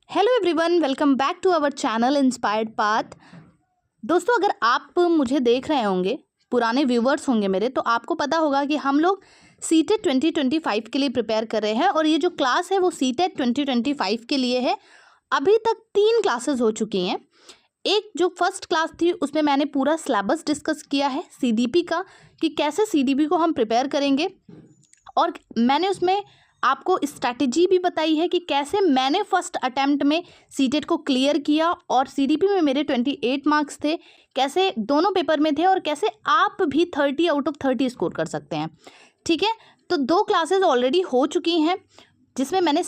Hello everyone, welcome back to our channel inspired path. दोस्तों, अगर आप मुझे देख रहे होंगे, पुराने व्यूवर्स होंगे मेरे, तो आपको पता होगा कि हम लोग सीटेट 2025 के लिए प्रिपेयर कर रहे हैं और ये जो क्लास है वो सीटेट 2025 के लिए है। अभी तक 3 क्लासेस हो चुकी हैं। एक जो फर्स्ट क्लास थी उसमें मैंने पूरा सिलेबस डिस्कस किया है सीडीपी का, कि कैसे सीडीपी को हम प्रिपेयर करेंगे, और मैंने उसमें आपको स्ट्रैटेजी भी बताई है कि कैसे मैंने फर्स्ट अटेम्प्ट में सीटेट को क्लियर किया और सीडीपी में मेरे 28 मार्क्स थे, कैसे दोनों पेपर में थे और कैसे आप भी 30 आउट ऑफ 30 स्कोर कर सकते हैं। ठीक है, तो 2 क्लासेस ऑलरेडी हो चुकी हैं जिसमें मैंने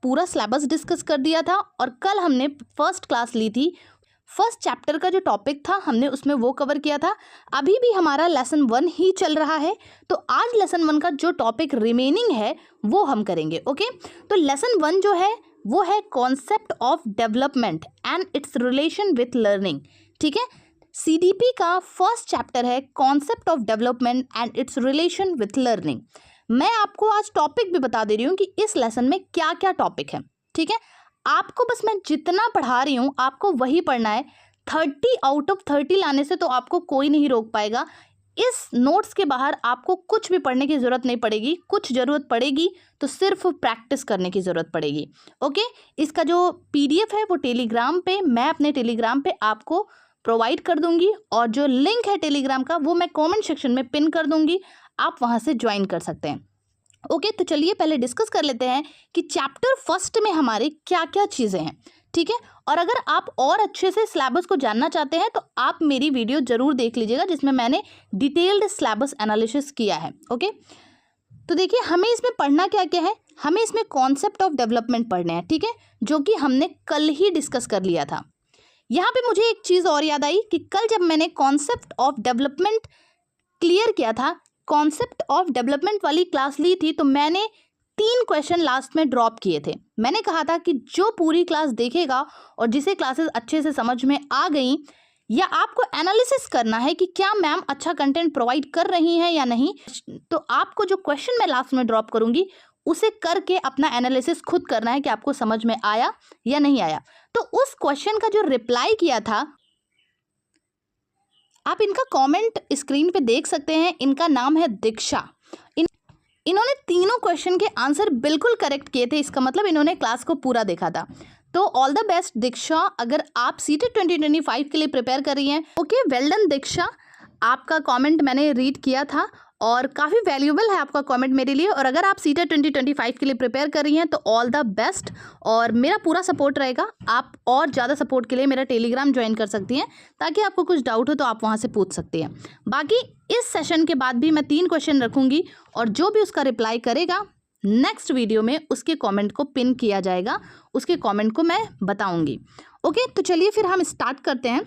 पूरा सिलेबस डिस्कस कर दिया था, और कल हमने फर्स्ट क्लास ली थी। फर्स्ट चैप्टर का जो टॉपिक था हमने उसमें वो कवर किया था। अभी भी हमारा लेसन 1 ही चल रहा है, तो आज लेसन 1 का जो टॉपिक रिमेनिंग है वो हम करेंगे। ओके, तो लेसन 1 जो है वो है concept of development and it's relation with learning. ठीक है, सीडीपी का फर्स्ट चैप्टर है concept of development and it's relation with learning. मैं आपको आज टॉपिक भी बता दे रही हूँ कि इस लेसन में क्या क्या टॉपिक है। ठीक है, आपको बस मैं जितना पढ़ा रही हूँ आपको वही पढ़ना है। 30 आउट ऑफ 30 लाने से तो आपको कोई नहीं रोक पाएगा। इस नोट्स के बाहर आपको कुछ भी पढ़ने की ज़रूरत नहीं पड़ेगी। कुछ ज़रूरत पड़ेगी तो सिर्फ प्रैक्टिस करने की ज़रूरत पड़ेगी। ओके, इसका जो पीडीएफ है वो टेलीग्राम पे, मैं अपने टेलीग्राम पे आपको प्रोवाइड कर दूंगी, और जो लिंक है टेलीग्राम का वो मैं कॉमेंट सेक्शन में पिन कर दूंगी, आप वहाँ से ज्वाइन कर सकते हैं। ओके, तो चलिए पहले डिस्कस कर लेते हैं कि चैप्टर फर्स्ट में हमारे क्या क्या चीज़ें हैं। ठीक है, और अगर आप और अच्छे से सिलेबस को जानना चाहते हैं तो आप मेरी वीडियो जरूर देख लीजिएगा जिसमें मैंने डिटेल्ड सिलेबस एनालिसिस किया है। ओके, तो देखिए हमें इसमें पढ़ना क्या क्या है। हमें इसमें कॉन्सेप्ट ऑफ डेवलपमेंट पढ़ने हैं। ठीक है, जो कि हमने कल ही डिस्कस कर लिया था। यहाँ पे मुझे एक चीज़ और याद आई कि कल जब मैंने कॉन्सेप्ट ऑफ डेवलपमेंट क्लियर किया था, कॉन्सेप्ट ऑफ डेवलपमेंट वाली क्लास ली थी, तो मैंने 3 क्वेश्चन लास्ट में ड्रॉप किए थे। मैंने कहा था कि जो पूरी क्लास देखेगा और जिसे क्लासेस अच्छे से समझ में आ गई, या आपको एनालिसिस करना है कि क्या मैम अच्छा कंटेंट प्रोवाइड कर रही हैं या नहीं, तो आपको जो क्वेश्चन मैं लास्ट में ड्रॉप करूंगी उसे करके अपना एनालिसिस खुद करना है कि आपको समझ में आया या नहीं आया। तो उस क्वेश्चन का जो रिप्लाई किया था, आप इनका कमेंट स्क्रीन पे देख सकते हैं। इनका नाम है दीक्षा। इन्होंने तीनों क्वेश्चन के आंसर बिल्कुल करेक्ट किए थे। इसका मतलब इन्होंने क्लास को पूरा देखा था। तो ऑल द बेस्ट दीक्षा, अगर आप सीटेट 2025 के लिए प्रिपेयर कर रही हैं। ओके, वेल डन दीक्षा, आपका कमेंट मैंने रीड किया था और काफ़ी वैल्यूएबल है आपका कमेंट मेरे लिए। और अगर आप सीटेट 2025 के लिए प्रिपेयर कर रही हैं तो ऑल द बेस्ट, और मेरा पूरा सपोर्ट रहेगा। आप और ज़्यादा सपोर्ट के लिए मेरा टेलीग्राम ज्वाइन कर सकती हैं, ताकि आपको कुछ डाउट हो तो आप वहाँ से पूछ सकती हैं। बाकी इस सेशन के बाद भी मैं 3 क्वेश्चन रखूँगी, और जो भी उसका रिप्लाई करेगा नेक्स्ट वीडियो में उसके कमेंट को पिन किया जाएगा, उसके कमेंट को मैं बताऊँगी। ओके, तो चलिए फिर हम स्टार्ट करते हैं।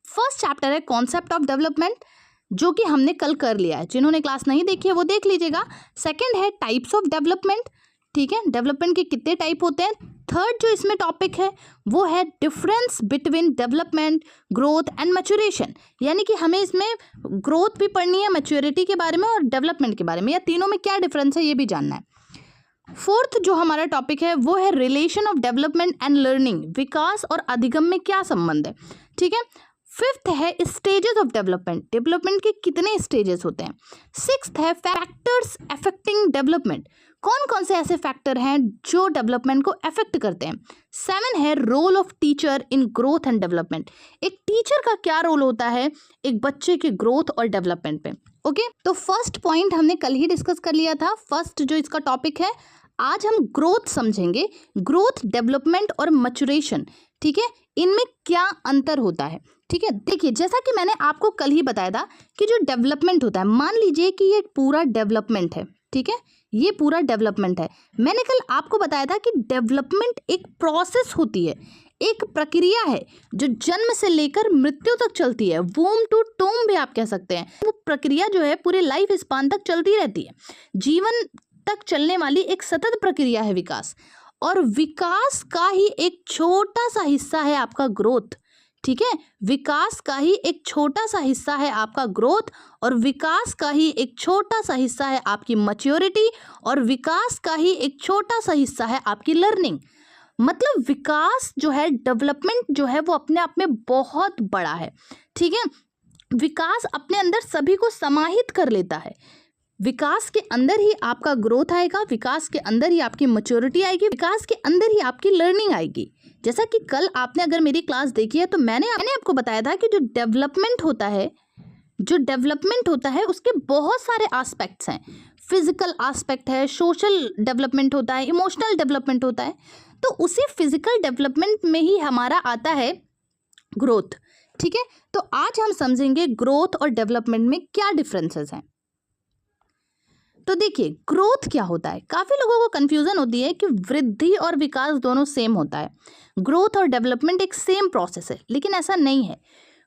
फर्स्ट चैप्टर है कॉन्सेप्ट ऑफ डेवलपमेंट, जो कि हमने कल कर लिया है। जिन्होंने क्लास नहीं देखी है वो देख लीजिएगा। सेकंड है टाइप्स ऑफ डेवलपमेंट। ठीक है, डेवलपमेंट के कितने टाइप होते हैं। थर्ड जो इसमें टॉपिक है वो है difference between development, growth and maturation, यानी कि हमें इसमें ग्रोथ भी पढ़नी है, मैच्योरिटी के बारे में और डेवलपमेंट के बारे में, या तीनों में क्या डिफरेंस है ये भी जानना है। फोर्थ जो हमारा टॉपिक है वो है relation of development and learning, विकास और अधिगम में क्या संबंध है। ठीक है, फिफ्थ है स्टेजेस ऑफ डेवलपमेंट, डेवलपमेंट के कितने स्टेजेस होते हैं। सिक्स्थ है फैक्टर्स अफेक्टिंग डेवलपमेंट, कौन कौन से ऐसे फैक्टर हैं जो डेवलपमेंट को अफेक्ट करते हैं। 7 है role of teacher in growth and development, एक टीचर का क्या रोल होता है एक बच्चे के ग्रोथ और डेवलपमेंट पे। ओके, तो फर्स्ट पॉइंट हमने कल ही डिस्कस कर लिया था। फर्स्ट जो इसका टॉपिक है, आज हम ग्रोथ समझेंगे, ग्रोथ, डेवलपमेंट और मैच्योरेशन। ठीक है, इनमें क्या अंतर होता है। ठीक है, देखिए जैसा कि मैंने आपको कल ही बताया था कि जो डेवलपमेंट होता है, मान लीजिए कि ये पूरा डेवलपमेंट है। ठीक है, ये पूरा डेवलपमेंट है। मैंने कल आपको बताया था कि डेवलपमेंट एक प्रोसेस होती है, एक प्रक्रिया है जो जन्म से लेकर मृत्यु तक चलती है। वूम टू टूम भी आप कह सकते हैं। वो प्रक्रिया जो है पूरे लाइफ स्पान तक चलती रहती है, जीवन तक चलने वाली एक सतत प्रक्रिया है विकास। और विकास का ही एक छोटा सा हिस्सा है आपका ग्रोथ। ठीक है, विकास का ही एक छोटा सा हिस्सा है आपका ग्रोथ, और विकास का ही एक छोटा सा हिस्सा है आपकी मैच्योरिटी, और विकास का ही एक छोटा सा हिस्सा है आपकी लर्निंग। मतलब विकास जो है, डेवलपमेंट जो है, वो अपने आप में बहुत बड़ा है। ठीक है, विकास अपने अंदर सभी को समाहित कर लेता है। विकास के अंदर ही आपका ग्रोथ आएगा, विकास के अंदर ही आपकी मैच्योरिटी आएगी, विकास के अंदर ही आपकी लर्निंग आएगी। जैसा कि कल आपने अगर मेरी क्लास देखी है तो मैंने आपको बताया था कि जो डेवलपमेंट होता है उसके बहुत सारे एस्पेक्ट्स हैं। फिजिकल एस्पेक्ट है, सोशल डेवलपमेंट होता है, इमोशनल डेवलपमेंट होता है। तो उसी फिजिकल डेवलपमेंट में ही हमारा आता है ग्रोथ। ठीक है, तो आज हम समझेंगे ग्रोथ और डेवलपमेंट में क्या डिफरेंसेस हैं। तो देखिए, ग्रोथ क्या होता है। काफ़ी लोगों को कंफ्यूजन होती है कि वृद्धि और विकास दोनों सेम होता है, ग्रोथ और डेवलपमेंट एक सेम प्रोसेस है, लेकिन ऐसा नहीं है।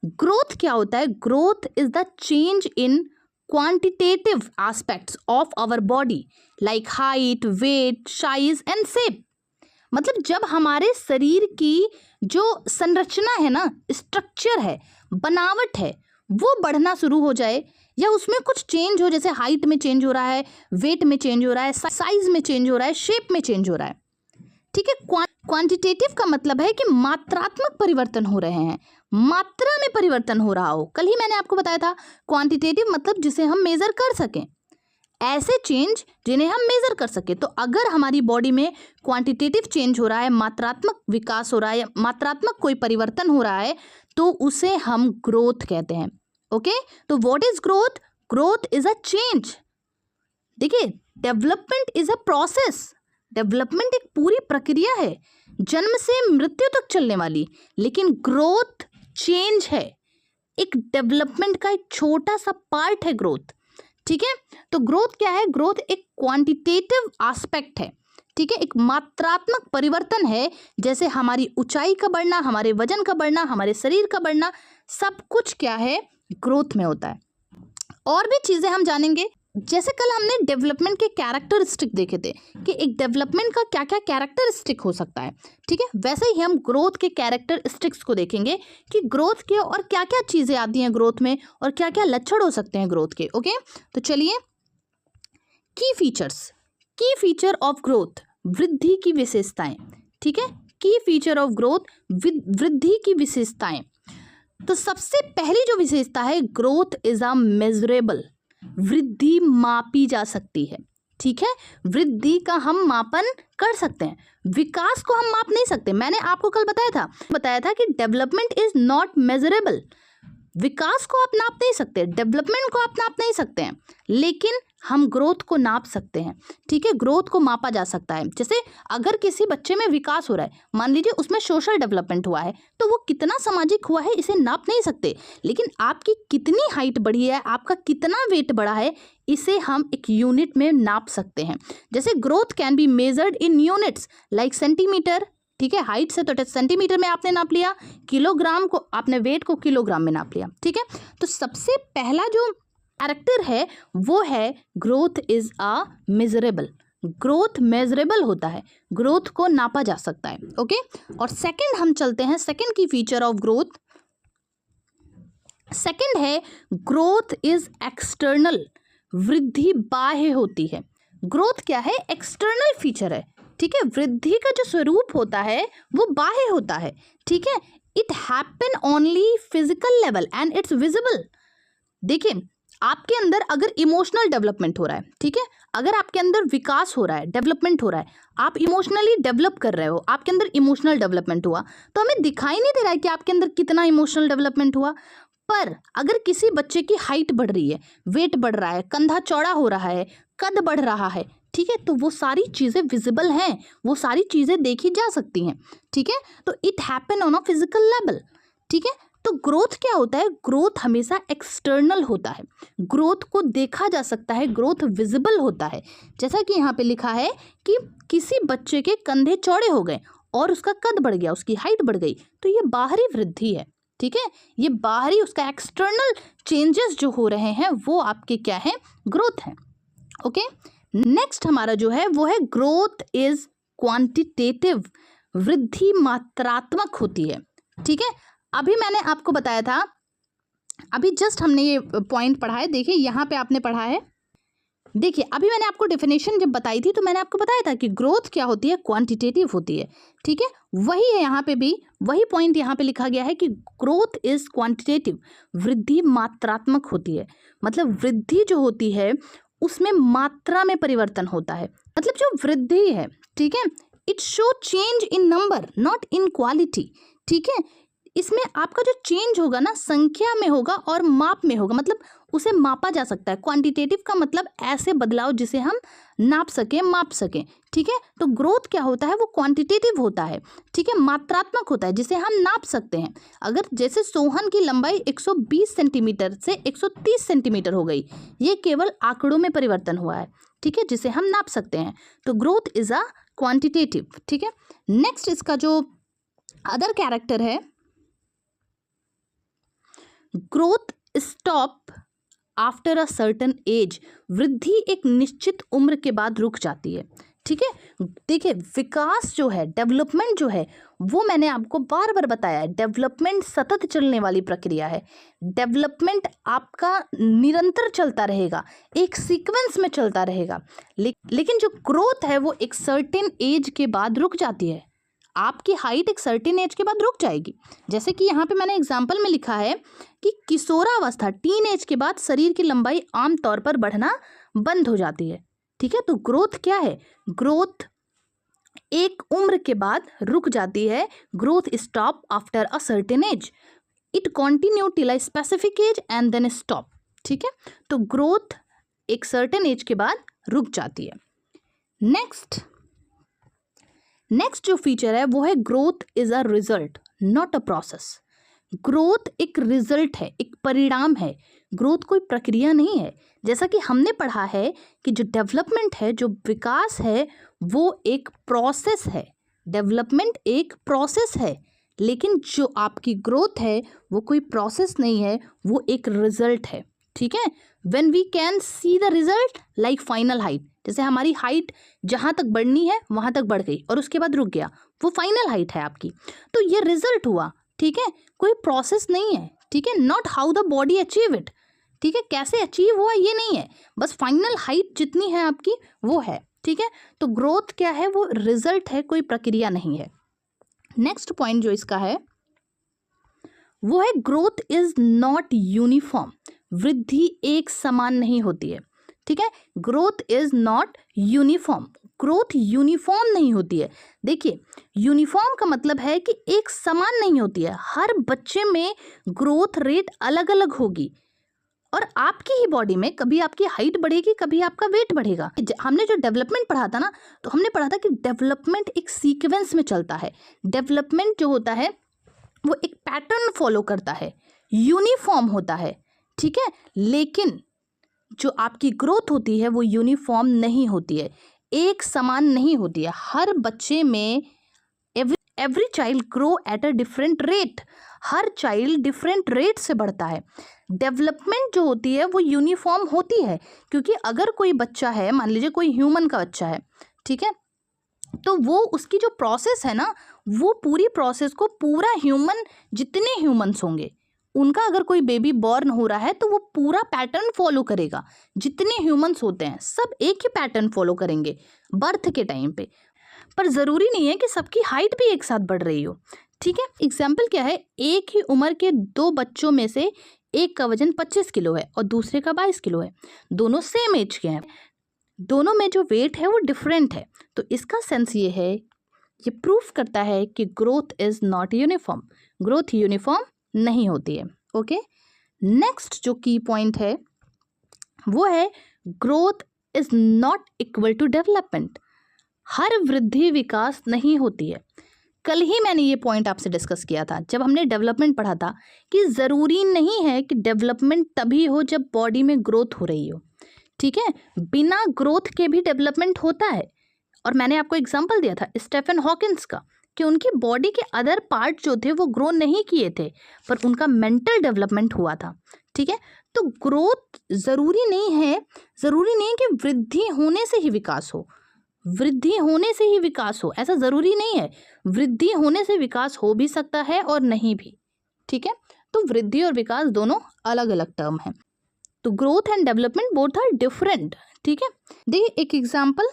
ग्रोथ क्या होता है? Growth is the change in quantitative aspects of our body like height, weight, size and shape. मतलब जब हमारे शरीर की जो संरचना है ना, स्ट्रक्चर है, बनावट है, वो बढ़ना शुरू हो जाए या उसमें कुछ चेंज हो, जैसे हाइट में चेंज हो रहा है, वेट में चेंज हो रहा है, साइज में चेंज हो रहा है, शेप में चेंज हो रहा है। ठीक है, क्वांटिटेटिव का मतलब है कि मात्रात्मक परिवर्तन हो रहे हैं, मात्रा में परिवर्तन हो रहा हो। कल ही मैंने आपको बताया था क्वांटिटेटिव मतलब जिसे हम मेजर कर सकें, ऐसे चेंज जिन्हें हम मेजर कर सके। तो अगर हमारी बॉडी में क्वांटिटेटिव चेंज हो रहा है, मात्रात्मक विकास हो रहा है, मात्रात्मक कोई परिवर्तन हो रहा है, तो उसे हम ग्रोथ कहते हैं। ओके, तो what is growth? Growth is a change. देखिए, development is a process. Development एक पूरी प्रक्रिया है, जन्म से मृत्यु तक चलने वाली, लेकिन ग्रोथ चेंज है। एक डेवलपमेंट का एक छोटा सा पार्ट है ग्रोथ। ठीक है, तो ग्रोथ क्या है? ग्रोथ एक क्वांटिटेटिव एस्पेक्ट है। ठीक है, एक मात्रात्मक परिवर्तन है, जैसे हमारी ऊंचाई का बढ़ना, हमारे वजन का बढ़ना, हमारे शरीर का बढ़ना, सब कुछ क्या है? ग्रोथ में होता है। और भी चीजें हम जानेंगे, जैसे कल हमने डेवलपमेंट के कैरेक्टरिस्टिक देखे थे कि एक डेवलपमेंट का क्या क्या कैरेक्टरिस्टिक हो सकता है। ठीक है, वैसे ही हम ग्रोथ के कैरेक्टरिस्टिक्स को देखेंगे कि ग्रोथ के और क्या क्या चीज़ें आती हैं ग्रोथ में और क्या क्या लक्षण हो सकते हैं ग्रोथ के। ओके, तो चलिए, की फीचर्स, की फीचर ऑफ ग्रोथ, वृद्धि की विशेषताएं। ठीक है, की फीचर ऑफ ग्रोथ, वृद्धि की विशेषताएं। तो सबसे पहली जो विशेषता है, ग्रोथ इज अ मेजरेबल। वृद्धि मापी जा सकती है। ठीक है, वृद्धि का हम मापन कर सकते हैं, विकास को हम माप नहीं सकते। मैंने आपको कल बताया था कि डेवलपमेंट इज नॉट मेजरेबल। विकास को आप नाप नहीं सकते, डेवलपमेंट को आप नाप नहीं सकते हैं, लेकिन हम ग्रोथ को नाप सकते हैं। ठीक है, ग्रोथ को मापा जा सकता है। जैसे अगर किसी बच्चे में विकास हो रहा है, मान लीजिए उसमें सोशल डेवलपमेंट हुआ है, तो वो कितना सामाजिक हुआ है इसे नाप नहीं सकते, लेकिन आपकी कितनी हाइट बढ़ी है, आपका कितना वेट बढ़ा है, इसे हम एक यूनिट में नाप सकते हैं। जैसे growth can be measured in units like centimetre. ठीक है, हाइट से तो सेंटीमीटर में आपने नाप लिया, किलोग्राम को आपने वेट को किलोग्राम में नाप लिया। ठीक है, तो सबसे पहला जो कैरेक्टर है वो है growth is a measurable. Growth measurable होता है, ग्रोथ को नापा जा सकता है। ओके, और सेकंड हम चलते हैं, सेकंड की फीचर ऑफ ग्रोथ, सेकंड है ग्रोथ इज एक्सटर्नल। वृद्धि बाह्य होती है। ग्रोथ क्या है? एक्सटर्नल फीचर है। ठीक है, वृद्धि का जो स्वरूप होता है वो बाह्य होता है। ठीक है, it happen only physical level and it's visible. देखिए, आपके अंदर अगर इमोशनल डेवलपमेंट हो रहा है, ठीक है, अगर आपके अंदर विकास हो रहा है, डेवलपमेंट हो रहा है, आप इमोशनली डेवलप कर रहे हो, आपके अंदर इमोशनल डेवलपमेंट हुआ, तो हमें दिखाई नहीं दे रहा है कि आपके अंदर कितना इमोशनल डेवलपमेंट हुआ। पर अगर किसी बच्चे की हाइट बढ़ रही है, वेट बढ़ रहा है, कंधा चौड़ा हो रहा है, कद बढ़ रहा है, ठीक है, तो वो सारी चीज़ें विजिबल हैं, वो सारी चीज़ें देखी जा सकती हैं। ठीक है, तो it happen on a physical level. ठीक है, तो ग्रोथ क्या होता है? ग्रोथ हमेशा एक्सटर्नल होता है, ग्रोथ को देखा जा सकता है, ग्रोथ विजिबल होता है। जैसा कि यहाँ पे लिखा है कि किसी बच्चे के कंधे चौड़े हो गए और उसका कद बढ़ गया, उसकी हाइट बढ़ गई, तो ये बाहरी वृद्धि है। ठीक है, ये बाहरी, उसका एक्सटर्नल चेंजेस जो हो रहे हैं वो आपके क्या है? ग्रोथ है। ओके, नेक्स्ट हमारा जो है वो है ग्रोथ इज क्वांटिटेटिव। वृद्धि मात्रात्मक होती है। ठीक है, अभी मैंने आपको बताया था, अभी जस्ट हमने ये पॉइंट पढ़ा है, देखिए यहाँ पे आपने पढ़ा है देखिए अभी मैंने आपको डेफिनेशन जब बताई थी तो मैंने आपको बताया था कि ग्रोथ क्या होती है, क्वांटिटेटिव होती है, ठीक है। वही है यहाँ पे भी, वही पॉइंट यहाँ पे लिखा गया है कि ग्रोथ इज क्वांटिटेटिव, वृद्धि मात्रात्मक होती है। मतलब वृद्धि जो होती है उसमें मात्रा में परिवर्तन होता है। मतलब जो वृद्धि है, ठीक है, it show change in number not in quality, ठीक है। इसमें आपका जो चेंज होगा ना संख्या में होगा और माप में होगा, मतलब उसे मापा जा सकता है। क्वांटिटेटिव का मतलब ऐसे बदलाव जिसे हम नाप सकें, माप सकें, ठीक है। तो ग्रोथ क्या होता है, वो क्वांटिटेटिव होता है, ठीक है, मात्रात्मक होता है जिसे हम नाप सकते हैं। अगर जैसे सोहन की लंबाई 120 सेंटीमीटर से 130 सेंटीमीटर हो गई, ये केवल आंकड़ों में परिवर्तन हुआ है, ठीक है, जिसे हम नाप सकते हैं। तो ग्रोथ इज अ क्वांटिटेटिव, ठीक है। नेक्स्ट इसका जो अदर कैरेक्टर है, growth stop after a certain age, वृद्धि एक निश्चित उम्र के बाद रुक जाती है, ठीक है। देखिए विकास जो है, डेवलपमेंट जो है, वो मैंने आपको बार बार बताया है, डेवलपमेंट सतत चलने वाली प्रक्रिया है। डेवलपमेंट आपका निरंतर चलता रहेगा, एक सीक्वेंस में चलता रहेगा। लेकिन जो ग्रोथ है वो एक सर्टेन एज के बाद रुक जाती है। आपकी हाइट एक सर्टेन एज के बाद रुक जाएगी। जैसे कि यहाँ पे मैंने एग्जाम्पल में लिखा है कि किशोरावस्था, टीन एज के बाद शरीर की लंबाई आमतौर पर बढ़ना बंद हो जाती है, ठीक है। तो ग्रोथ क्या है, ग्रोथ एक उम्र के बाद रुक जाती है। Growth stop after a certain age, it continue till a specific age and then stop, ठीक है। तो ग्रोथ एक सर्टेन एज के बाद रुक जाती है। नेक्स्ट जो फीचर है वो है growth is a result not a process. Growth एक रिजल्ट है, एक परिणाम है, ग्रोथ कोई प्रक्रिया नहीं है। जैसा कि हमने पढ़ा है कि जो डेवलपमेंट है, जो विकास है, वो एक प्रोसेस है। डेवलपमेंट एक प्रोसेस है, लेकिन जो आपकी ग्रोथ है वो कोई प्रोसेस नहीं है, वो एक रिजल्ट है, ठीक है। When we can see the result like final height, जैसे हमारी हाइट जहाँ तक बढ़नी है वहाँ तक बढ़ गई और उसके बाद रुक गया, वो फाइनल हाइट है आपकी, तो ये रिजल्ट हुआ, ठीक है, कोई प्रोसेस नहीं है, ठीक है। Not how the body achieve it, ठीक है, कैसे अचीव हुआ ये नहीं है, बस फाइनल हाइट जितनी है आपकी वो है, ठीक है। तो ग्रोथ क्या है, वो रिजल्ट है, कोई प्रक्रिया नहीं है। नेक्स्ट पॉइंट जो इसका है वो है ग्रोथ इज नॉट यूनिफॉर्म, वृद्धि एक समान नहीं होती है, ठीक है। Growth is not uniform, growth uniform नहीं होती है। देखिए यूनिफॉर्म का मतलब है कि एक समान नहीं होती है, हर बच्चे में ग्रोथ रेट अलग अलग होगी और आपकी ही बॉडी में कभी आपकी हाइट बढ़ेगी, कभी आपका वेट बढ़ेगा। हमने जो डेवलपमेंट पढ़ा था ना, तो हमने पढ़ा था कि डेवलपमेंट एक सीक्वेंस में चलता है। डेवलपमेंट जो होता है वो एक पैटर्न फॉलो करता है, यूनिफॉर्म होता है, ठीक है। लेकिन जो आपकी ग्रोथ होती है वो यूनिफॉर्म नहीं होती है, एक समान नहीं होती है। हर बच्चे में every child grow at a different rate, her child different rate से बढ़ता है। डेवलपमेंट जो होती है वो यूनिफॉर्म होती है, क्योंकि अगर कोई बच्चा है, मान लीजिए कोई ह्यूमन का बच्चा है, ठीक है, तो वो उसकी जो प्रोसेस है ना, वो पूरी प्रोसेस को पूरा ह्यूमन, जितने ह्यूमंस होंगे उनका अगर कोई बेबी बॉर्न हो रहा है तो वो पूरा पैटर्न फॉलो करेगा। जितने ह्यूमंस होते हैं सब एक ही पैटर्न फॉलो करेंगे बर्थ के टाइम पे, पर ज़रूरी नहीं है कि सबकी हाइट भी एक साथ बढ़ रही हो, ठीक है। एग्जाम्पल क्या है, एक ही उम्र के दो बच्चों में से एक का वजन 25 किलो है और दूसरे का 22 किलो है, दोनों सेम एज के हैं, दोनों में जो वेट है वो डिफरेंट है। तो इसका सेंस ये है, ये प्रूफ करता है कि growth is not uniform, growth uniform नहीं होती है, ओके। नेक्स्ट जो की पॉइंट है वो है growth is not equal to development, हर वृद्धि विकास नहीं होती है। कल ही मैंने ये पॉइंट आपसे डिस्कस किया था जब हमने डेवलपमेंट पढ़ा था कि ज़रूरी नहीं है कि डेवलपमेंट तभी हो जब बॉडी में ग्रोथ हो रही हो, ठीक है, बिना ग्रोथ के भी डेवलपमेंट होता है। और मैंने आपको एग्जांपल दिया था स्टीफन हॉकिंस का कि उनकी बॉडी के अदर पार्ट जो थे वो ग्रो नहीं किए थे, पर उनका मेंटल डेवलपमेंट हुआ था, ठीक है। तो ग्रोथ ज़रूरी नहीं है कि वृद्धि होने से ही विकास हो, वृद्धि होने से ही विकास हो, ऐसा ज़रूरी नहीं है। वृद्धि होने से विकास हो भी सकता है और नहीं भी, ठीक है। तो वृद्धि और विकास दोनों अलग अलग टर्म हैं। तो growth and development both are different, ठीक है। देखिए एक एग्जाम्पल,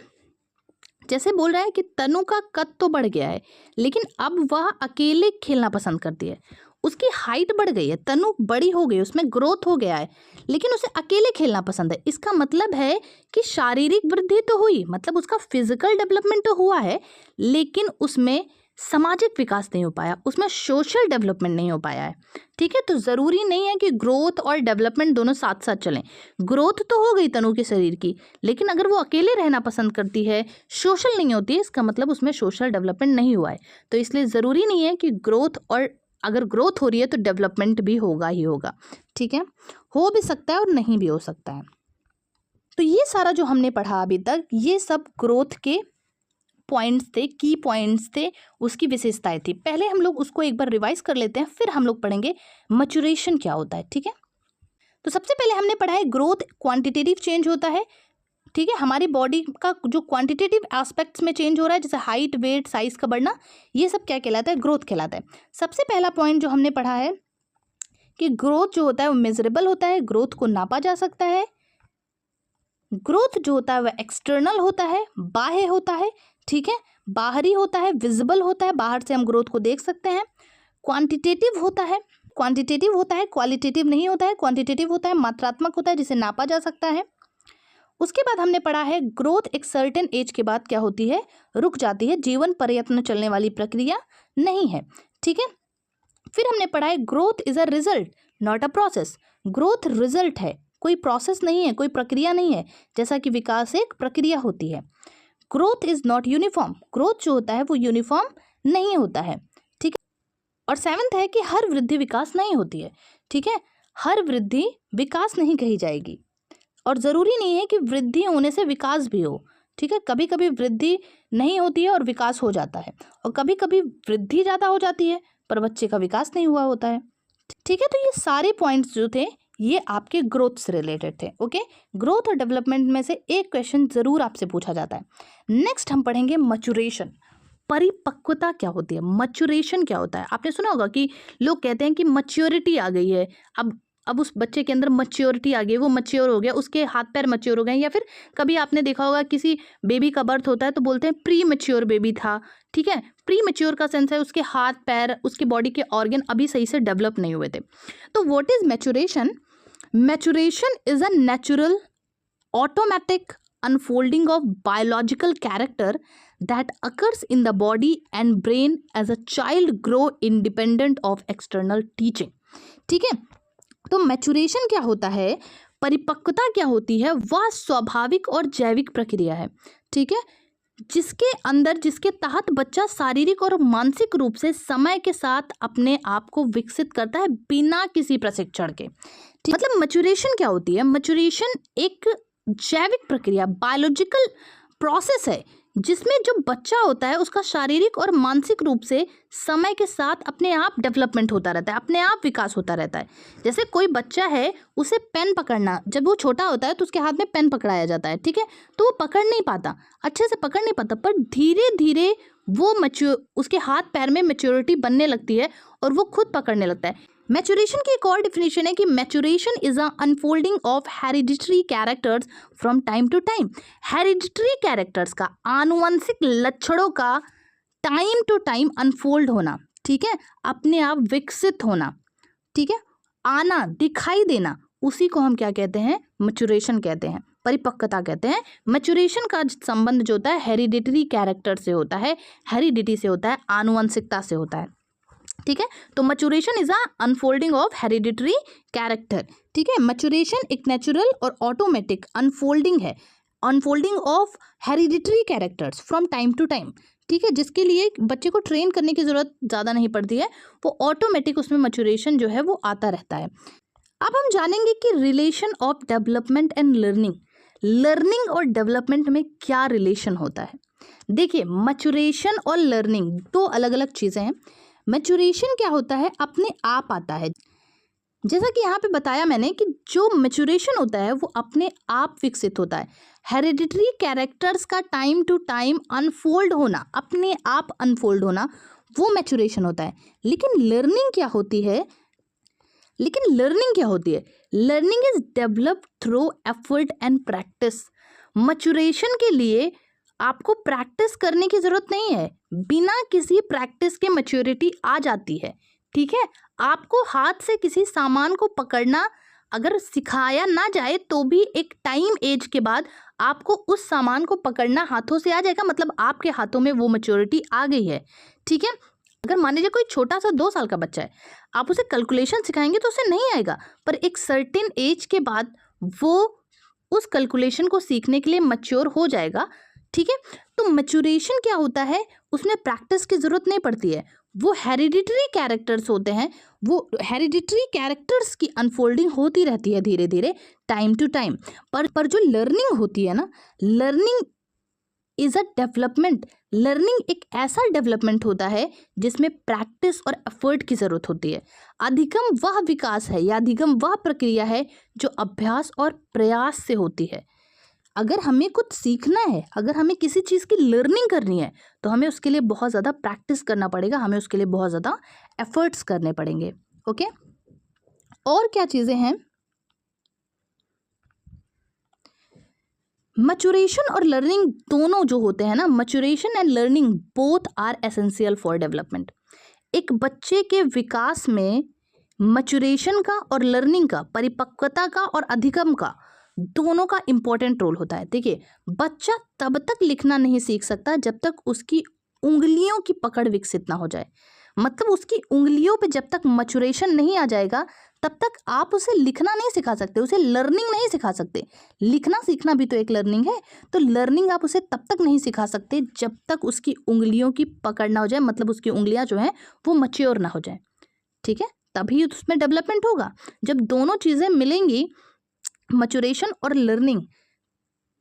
जैसे बोल रहा है कि तनु का कद तो बढ़ गया है लेकिन अब वह अकेले खेलना पसंद करती है। उसकी हाइट बढ़ गई है, तनु बड़ी हो गई, उसमें ग्रोथ हो गया है, लेकिन उसे अकेले खेलना पसंद है। इसका मतलब है कि शारीरिक वृद्धि तो हुई, मतलब उसका फिजिकल डेवलपमेंट तो हुआ है, लेकिन उसमें सामाजिक विकास नहीं हो पाया, उसमें सोशल डेवलपमेंट नहीं हो पाया है, ठीक है। तो ज़रूरी नहीं है कि ग्रोथ और डेवलपमेंट दोनों साथ साथ चलें। ग्रोथ तो हो गई तनु के शरीर की, लेकिन अगर वो अकेले रहना पसंद करती है, सोशल नहीं होती है, इसका मतलब उसमें सोशल डेवलपमेंट नहीं हुआ है। तो इसलिए ज़रूरी नहीं है कि ग्रोथ, और अगर ग्रोथ हो रही है तो डेवलपमेंट भी होगा ही होगा, ठीक है। हो भी सकता है और नहीं भी हो सकता है। तो ये सारा जो हमने पढ़ा अभी तक, ये सब ग्रोथ के पॉइंट्स थे, की पॉइंट्स थे, उसकी विशेषताएं थी। पहले हम लोग उसको एक बार रिवाइज कर लेते हैं, फिर हम लोग पढ़ेंगे मैच्योरेशन क्या होता है, ठीक है। तो सबसे पहले हमने पढ़ा है ग्रोथ क्वांटिटेटिव चेंज होता है, ठीक है। हमारी बॉडी का जो क्वांटिटेटिव एस्पेक्ट्स में चेंज हो रहा है, जैसे हाइट, वेट, साइज का बढ़ना, ये सब क्या कहलाता है? ग्रोथ कहलाता है। सबसे पहला पॉइंट जो हमने पढ़ा है कि ग्रोथ जो होता है वो मेजरेबल होता है, ग्रोथ को नापा जा सकता है। ग्रोथ जो होता है वह एक्सटर्नल होता है, बाह्य होता है, ठीक है, बाहरी होता है, विजिबल होता है, बाहर से हम ग्रोथ को देख सकते हैं। क्वांटिटेटिव होता है, क्वालिटेटिव नहीं होता है, क्वांटिटेटिव होता है, मात्रात्मक होता है, जिसे नापा जा सकता है। उसके बाद हमने पढ़ा है ग्रोथ एक सर्टेन एज के बाद क्या होती है? रुक जाती है, जीवन पर्यंत चलने वाली प्रक्रिया नहीं है, ठीक है। फिर हमने पढ़ा है growth is a result not a process. Growth result है, कोई प्रोसेस नहीं है, कोई प्रक्रिया नहीं है, जैसा कि विकास एक प्रक्रिया होती है। Growth is not uniform, growth जो होता है वो यूनिफॉर्म नहीं होता है, ठीक है। और सेवंथ है कि हर वृद्धि विकास नहीं होती है, ठीक है। हर वृद्धि विकास नहीं कही जाएगी, और ज़रूरी नहीं है कि वृद्धि होने से विकास भी हो, ठीक है। कभी कभी वृद्धि नहीं होती है और विकास हो जाता है, और कभी कभी वृद्धि ज़्यादा हो जाती है पर बच्चे का विकास नहीं हुआ होता है, ठीक है। तो ये सारे पॉइंट्स जो थे ये आपके ग्रोथ से रिलेटेड थे, ओके। ग्रोथ और डेवलपमेंट में से एक क्वेश्चन ज़रूर आपसे पूछा जाता है। नेक्स्ट हम पढ़ेंगे मैच्योरेशन, परिपक्वता क्या होती है, मैच्योरेशन क्या होता है। आपने सुना होगा कि लोग कहते हैं कि मैच्योरिटी आ गई है, अब उस बच्चे के अंदर मैच्योरिटी आ गई, वो मैच्योर हो गया, उसके हाथ पैर मैच्योर हो गए। या फिर कभी आपने देखा होगा किसी बेबी का बर्थ होता है तो बोलते हैं प्री मैच्योर बेबी था, ठीक है। प्री मैच्योर का सेंस है उसके हाथ पैर, उसके बॉडी के ऑर्गन अभी सही से डेवलप नहीं हुए थे। तो what is maturation? Maturation is a natural automatic unfolding of biological character that occurs in the body and brain as a child grow independent of external teaching, ठीक है। तो मैच्योरेशन क्या होता है, परिपक्वता क्या होती है, वह स्वाभाविक और जैविक प्रक्रिया है, ठीक है, जिसके अंदर, जिसके तहत बच्चा शारीरिक और मानसिक रूप से समय के साथ अपने आप को विकसित करता है बिना किसी प्रशिक्षण के, ठीक। मतलब मैच्योरेशन क्या होती है? मैच्योरेशन एक जैविक प्रक्रिया, बायोलॉजिकल प्रोसेस है, जिसमें जो बच्चा होता है उसका शारीरिक और मानसिक रूप से समय के साथ अपने आप डेवलपमेंट होता रहता है, अपने आप विकास होता रहता है। जैसे कोई बच्चा है, उसे पेन पकड़ना, जब वो छोटा होता है तो उसके हाथ में पेन पकड़ाया जाता है, ठीक है, तो वो पकड़ नहीं पाता, अच्छे से पकड़ नहीं पाता, पर धीरे धीरे वो उसके हाथ पैर में मैच्योरिटी बनने लगती है और वो खुद पकड़ने लगता है। मैच्योरेशन की एक और डिफिनेशन है कि maturation is a unfolding of hereditary characters from time to time. Hereditary characters का, आनुवंशिक लक्षणों का टाइम टू टाइम अनफोल्ड होना, ठीक है, अपने आप विकसित होना, ठीक है, आना, दिखाई देना, उसी को हम क्या कहते हैं? मैच्योरेशन कहते हैं, परिपक्वता कहते हैं। मैच्योरेशन का संबंध जो होता है हेरिडिटरी कैरेक्टर से होता है, हेरिडिटी से होता है, आनुवंशिकता से होता है, ठीक है। तो maturation is a unfolding of hereditary character, ठीक है। मैच्योरेशन एक नेचुरल और ऑटोमेटिक अनफोल्डिंग है, unfolding of hereditary characters from time to time, ठीक है, जिसके लिए बच्चे को ट्रेन करने की ज़रूरत ज़्यादा नहीं पड़ती है, वो ऑटोमेटिक उसमें मैच्योरेशन जो है वो आता रहता है। अब हम जानेंगे कि relation of development and learning, learning और डेवलपमेंट में क्या रिलेशन होता है। देखिए, मैच्योरेशन और लर्निंग दो अलग अलग चीज़ें हैं। मैच्योरेशन क्या होता है? अपने आप आता है, जैसा कि यहाँ पे बताया मैंने कि जो मैच्योरेशन होता है वो अपने आप विकसित होता है। हेरिडिटरी कैरेक्टर्स का टाइम टू टाइम अनफोल्ड होना, अपने आप अनफोल्ड होना, वो मैच्योरेशन होता है। लेकिन लर्निंग क्या होती है? लेकिन लर्निंग क्या होती है? Learning is developed through effort and practice. Maturation के लिए आपको प्रैक्टिस करने की जरूरत नहीं है, बिना किसी प्रैक्टिस के मैच्योरिटी आ जाती है। ठीक है, आपको हाथ से किसी सामान को पकड़ना अगर सिखाया ना जाए तो भी एक टाइम एज के बाद आपको उस सामान को पकड़ना हाथों से आ जाएगा, मतलब आपके हाथों में वो मैच्योरिटी आ गई है। ठीक है, अगर मान लीजिए कोई छोटा सा 2 साल का बच्चा है, आप उसे कैलकुलेशन सिखाएंगे तो उसे नहीं आएगा, पर एक सर्टेन एज के बाद वो उस कैलकुलेशन को सीखने के लिए मैच्योर हो जाएगा। ठीक है, तो मैच्योरेशन क्या होता है, उसमें प्रैक्टिस की जरूरत नहीं पड़ती है। वो हेरिडिटरी कैरेक्टर्स होते हैं, वो हेरिडिटरी कैरेक्टर्स की अनफोल्डिंग होती रहती है धीरे धीरे टाइम टू टाइम। पर जो लर्निंग होती है ना, learning is a development. Learning एक ऐसा डेवलपमेंट होता है जिसमें प्रैक्टिस और एफर्ट की जरूरत होती है। अधिगम वह विकास है या अधिगम वह प्रक्रिया है जो अभ्यास और प्रयास से होती है। अगर हमें कुछ सीखना है, अगर हमें किसी चीज़ की लर्निंग करनी है, तो हमें उसके लिए बहुत ज़्यादा प्रैक्टिस करना पड़ेगा, हमें उसके लिए बहुत ज़्यादा एफर्ट्स करने पड़ेंगे। ओके, और क्या चीज़ें हैं? मैच्योरेशन और लर्निंग दोनों जो होते हैं ना, maturation and learning both are essential for development. एक बच्चे के विकास में मैच्योरेशन का और लर्निंग का, परिपक्वता का और अधिगम का, दोनों का इंपॉर्टेंट रोल होता है। देखिए, बच्चा तब तक लिखना नहीं सीख सकता जब तक उसकी उंगलियों की पकड़ विकसित ना हो जाए। मतलब उसकी उंगलियों पे जब तक मैच्योरेशन नहीं आ जाएगा तब तक आप उसे लिखना नहीं सिखा सकते, उसे लर्निंग नहीं सिखा सकते। लिखना सीखना भी तो एक लर्निंग है, तो लर्निंग आप उसे तब तक नहीं सिखा सकते जब तक उसकी उंगलियों की पकड़ ना हो जाए, मतलब उसकी उंगलियां जो हैं वो मैच्योर ना हो जाए। ठीक है, तभी उसमें डेवलपमेंट होगा। जब दोनों चीज़ें मिलेंगी, मैच्योरेशन और लर्निंग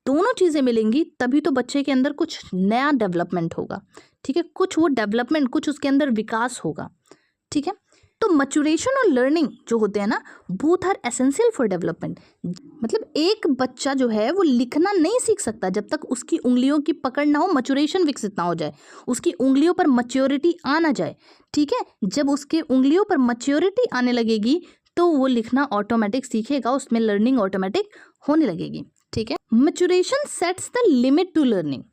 दोनों चीज़ें मिलेंगी, तभी तो बच्चे के अंदर कुछ नया डेवलपमेंट होगा। ठीक है, कुछ वो डेवलपमेंट, कुछ उसके अंदर विकास होगा। ठीक है, तो मैच्योरेशन और लर्निंग जो होते हैं ना, both are essential for development. मतलब एक बच्चा जो है वो लिखना नहीं सीख सकता जब तक उसकी उंगलियों की पकड़ ना हो, मैच्योरेशन विकसित ना हो जाए, उसकी उंगलियों पर मैच्योरिटी आ ना जाए। ठीक है, जब उसके उंगलियों पर मैच्योरिटी आने लगेगी तो वो लिखना ऑटोमेटिक सीखेगा, उसमें लर्निंग ऑटोमेटिक होने लगेगी। ठीक है, maturation sets the limit to learning.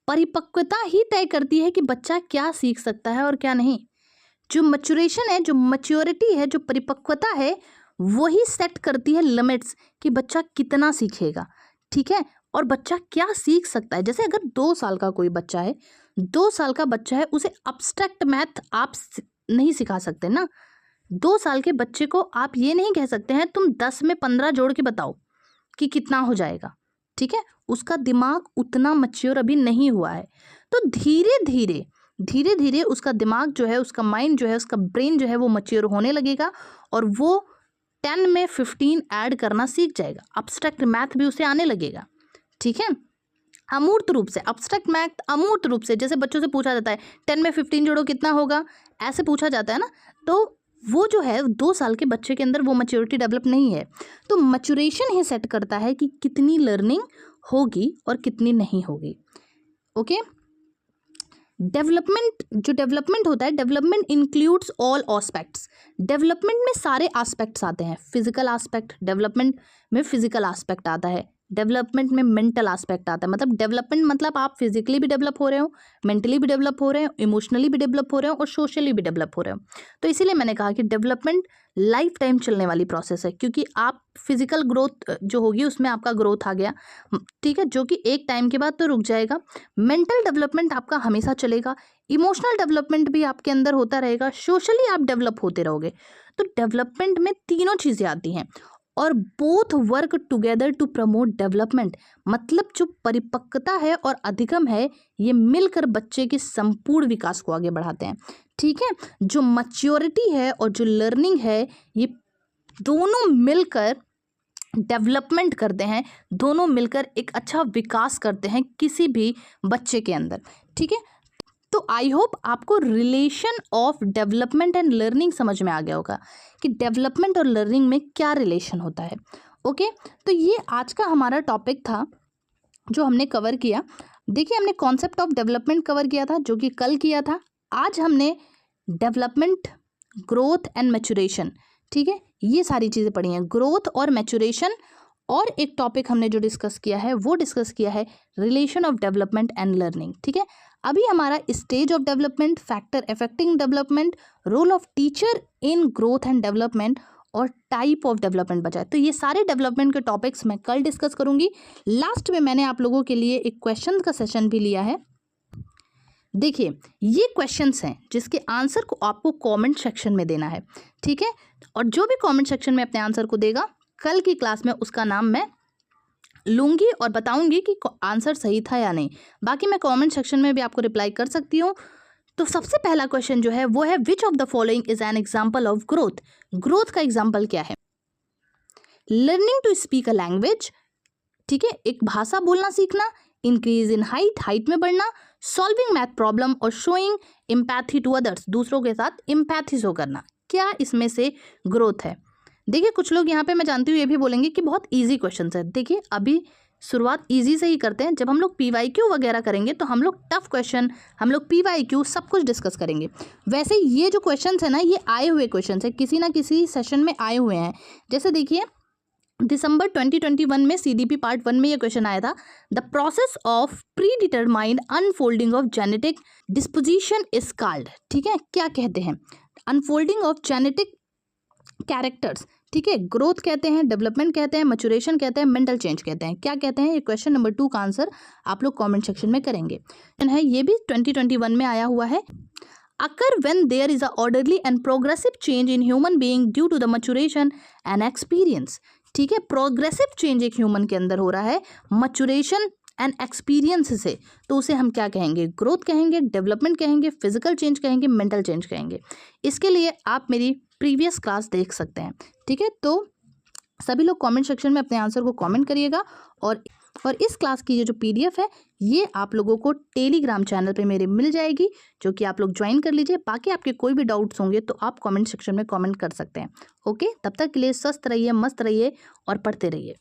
परिपक्वता ही तय करती है कि बच्चा क्या सीख सकता है और क्या नहीं। जो मैच्योरेशन है, जो मैच्योरिटी है, जो परिपक्वता है, वही सेट करती है लिमिट्स कि बच्चा कितना सीखेगा। ठीक है, और बच्चा क्या सीख सकता है। जैसे अगर 2 साल का कोई बच्चा है, 2 साल का बच्चा है, उसे अब्स्ट्रैक्ट मैथ आप नहीं सिखा सकते ना। 2 साल के बच्चे को आप ये नहीं कह सकते हैं तुम 10 में 15 जोड़ के बताओ कि कितना हो जाएगा। ठीक है, उसका दिमाग उतना मैच्योर अभी नहीं हुआ है। तो धीरे धीरे धीरे धीरे उसका दिमाग जो है, उसका माइंड जो है, उसका ब्रेन जो है वो मैच्योर होने लगेगा और वो 10 में 15 ऐड करना सीख जाएगा। अब्स्ट्रैक्ट मैथ भी उसे आने लगेगा। ठीक है, अमूर्त रूप से अब्स्ट्रैक्ट मैथ अमूर्त रूप से, जैसे बच्चों से पूछा जाता है 10 में 15 जोड़ो कितना होगा, ऐसे पूछा जाता है ना, तो वो जो है 2 साल के बच्चे के अंदर वो मैच्योरिटी डेवलप नहीं है। तो मैच्योरेशन ही सेट करता है कि कितनी लर्निंग होगी और कितनी नहीं होगी। ओके, डेवलपमेंट होता है, development includes all aspects. Development में सारे एस्पेक्ट्स आते हैं। फिजिकल एस्पेक्ट, डेवलपमेंट में फिजिकल एस्पेक्ट आता है, डेवलपमेंट में मेंटल एस्पेक्ट आता है। मतलब डेवलपमेंट मतलब आप फिजिकली भी डेवलप हो रहे हो, मेंटली भी डेवलप हो रहे हो, इमोशनली भी डेवलप हो रहे हो और सोशली भी डेवलप हो रहे हो। तो इसीलिए मैंने कहा कि डेवलपमेंट लाइफ टाइम चलने वाली प्रोसेस है, क्योंकि आप फिजिकल ग्रोथ जो होगी उसमें आपका ग्रोथ आ गया, ठीक है, जो कि एक टाइम के बाद तो रुक जाएगा। मेंटल डेवलपमेंट आपका हमेशा चलेगा, इमोशनल डेवलपमेंट भी आपके अंदर होता रहेगा, सोशली आप डेवलप होते रहोगे। तो डेवलपमेंट में तीनों चीज़ें आती हैं और both work together to promote development. मतलब जो परिपक्वता है और अधिगम है, ये मिलकर बच्चे के संपूर्ण विकास को आगे बढ़ाते हैं। ठीक है, जो मैच्योरिटी है और जो लर्निंग है, ये दोनों मिलकर डेवलपमेंट करते हैं, दोनों मिलकर एक अच्छा विकास करते हैं किसी भी बच्चे के अंदर। ठीक है, तो आई होप आपको relation of development and learning समझ में आ गया होगा कि डेवलपमेंट और लर्निंग में क्या रिलेशन होता है। ओके, तो ये आज का हमारा टॉपिक था जो हमने कवर किया। देखिए, हमने कॉन्सेप्ट ऑफ डेवलपमेंट कवर किया था जो कि कल किया था। आज हमने डेवलपमेंट, ग्रोथ एंड मैच्योरेशन, ठीक है, ये सारी चीज़ें पढ़ी हैं, ग्रोथ और मैच्योरेशन। और एक टॉपिक हमने जो डिस्कस किया है वो डिस्कस किया है relation of development and learning. ठीक है, अभी हमारा stage of development, factor affecting development, role of teacher in growth and development और टाइप ऑफ डेवलपमेंट बचा है। तो ये सारे डेवलपमेंट के टॉपिक्स मैं कल डिस्कस करूंगी। लास्ट में मैंने आप लोगों के लिए एक क्वेश्चन का सेशन भी लिया है। देखिए, ये क्वेश्चंस हैं जिसके आंसर को आपको कमेंट सेक्शन में देना है। ठीक है, और जो भी कमेंट सेक्शन में अपने आंसर को देगा, कल की क्लास में उसका नाम मैं लूँगी और बताऊंगी कि आंसर सही था या नहीं। बाकी मैं कमेंट सेक्शन में भी आपको रिप्लाई कर सकती हूँ। तो सबसे पहला क्वेश्चन जो है वो है, which of the following is an example of growth. Growth का एग्जाम्पल क्या है? Learning to speak a language, ठीक है, एक भाषा बोलना सीखना, इंक्रीज इन हाइट, हाइट में बढ़ना, सॉल्विंग मैथ प्रॉब्लम और शोइंग एम्पैथी टू अदर्स, दूसरों के साथ एम्पैथी शो करना। क्या इसमें से ग्रोथ है? देखिए, कुछ लोग यहाँ पे मैं जानती हूँ ये भी बोलेंगे कि बहुत इजी क्वेश्चन है। देखिए, अभी शुरुआत इजी से ही करते हैं। जब हम लोग PYQ वगैरह करेंगे तो हम लोग टफ क्वेश्चन, हम लोग PYQ सब कुछ डिस्कस करेंगे। वैसे ये जो क्वेश्चन है ना, ये आए हुए क्वेश्चन है, किसी ना किसी सेशन में आए हुए हैं। जैसे देखिए, दिसंबर 2021 में CDP पार्ट 1 में ये क्वेश्चन आया था, the process of pre determined unfolding of genetic disposition is called. ठीक है, क्या कहते हैं? Unfolding of genetic characters. ठीक है, ग्रोथ कहते हैं, डेवलपमेंट कहते हैं, मैच्योरेशन कहते हैं, मेंटल चेंज कहते हैं। क्या कहते हैं? ये क्वेश्चन नंबर 2 का आंसर आप लोग कमेंट सेक्शन में करेंगे। है ये भी 2021 में आया हुआ है। occur when there is a orderly and progressive change in human being due to the maturation and experience। ठीक है, प्रोग्रेसिव चेंज एक ह्यूमन के अंदर हो रहा है मचुरेशन एंड एक्सपीरियंस से, तो उसे हम क्या कहेंगे? ग्रोथ कहेंगे, डेवलपमेंट कहेंगे, फिजिकल चेंज कहेंगे, मेंटल चेंज कहेंगे। इसके लिए आप मेरी प्रीवियस क्लास देख सकते हैं। ठीक है, तो सभी लोग कमेंट सेक्शन में अपने आंसर को कमेंट करिएगा। और इस क्लास की ये जो PDF है ये आप लोगों को टेलीग्राम चैनल पे मेरे मिल जाएगी, जो कि आप लोग ज्वाइन कर लीजिए। बाकी आपके कोई भी डाउट्स होंगे तो आप कमेंट सेक्शन में कमेंट कर सकते हैं। ओके, तब तक के लिए स्वस्थ रहिए, मस्त रहिए और पढ़ते रहिए।